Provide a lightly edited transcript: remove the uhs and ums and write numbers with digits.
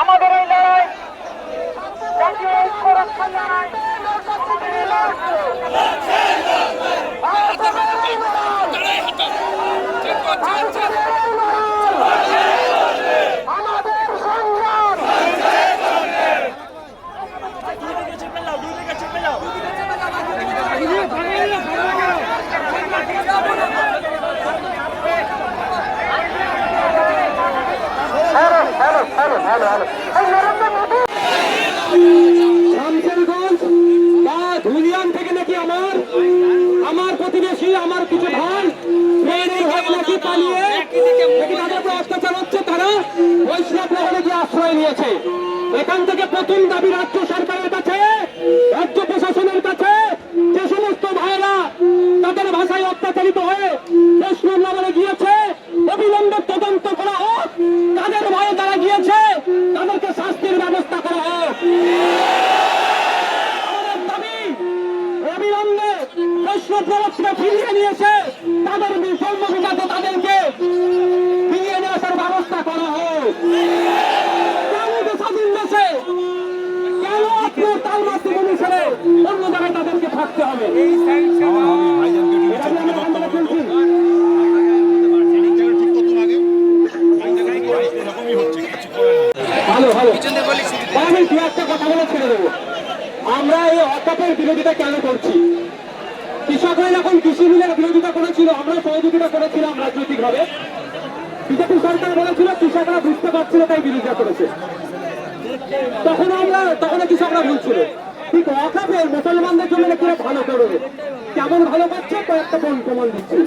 আমাদের এই লড়াই শামশেরগঞ্জ বা ধুলিয়ান থেকে নাকি আমার প্রতিবেশী আমার কিছু ভাই মেয়েদের ভাই নাকি পালিয়ে নাকি তাদের উপর অত্যাচার হচ্ছে, তারা বৈষ্ণব মহলে গিয়ে আশ্রয় নিয়েছে। এখান থেকে প্রথম দাবি রাজ্য সরকারের কাছে, রাজ্য প্রশাসনের কাছে, যে সমস্ত ভাইরা তাদের ভাষায় অত্যাচারিত হয়ে বৈষ্ণব মহলে গিয়েছে অবিলম্বে তদন্ত করা হোক, তাদের ভয়ে তারা গিয়েছে তাদেরকে শাস্তির ব্যবস্থা করা হোক। আমাদের দাবি অবিলম্বে বৈষ্ণব প্রবর্তনে ফিরিয়ে নিয়েছে তাদের সম্মুখীনতে তাদেরকে ফিরিয়ে নিয়ে আসার ব্যবস্থা করা হোক। কেন স্বাধীন দেশে কেন আপনার তাল মাতৃভূমি ছেড়ে অন্য জায়গায় তাদেরকে থাকতে হবে? আমি দু একটা কথা বলে ছেড়ে দেবো। আমরা এই অকাপের বিরোধিতা কেন করছি? কৃষকরা যখন কৃষি বিলের বিরোধিতা করেছিল, আমরা সহযোগিতা করেছিলাম রাজনৈতিক ভাবে। বিজেপি সরকার বলেছিল কৃষকরা বুঝতে পারছিল তাই বিরোধিতা করেছে, তখন কৃষকরা ভুলছিল। ঠিক অকাপের মুসলমানদের জন্য ভালো করবে, কেমন ভালো পাচ্ছে কয়েকটা প্রমাণ দিচ্ছে।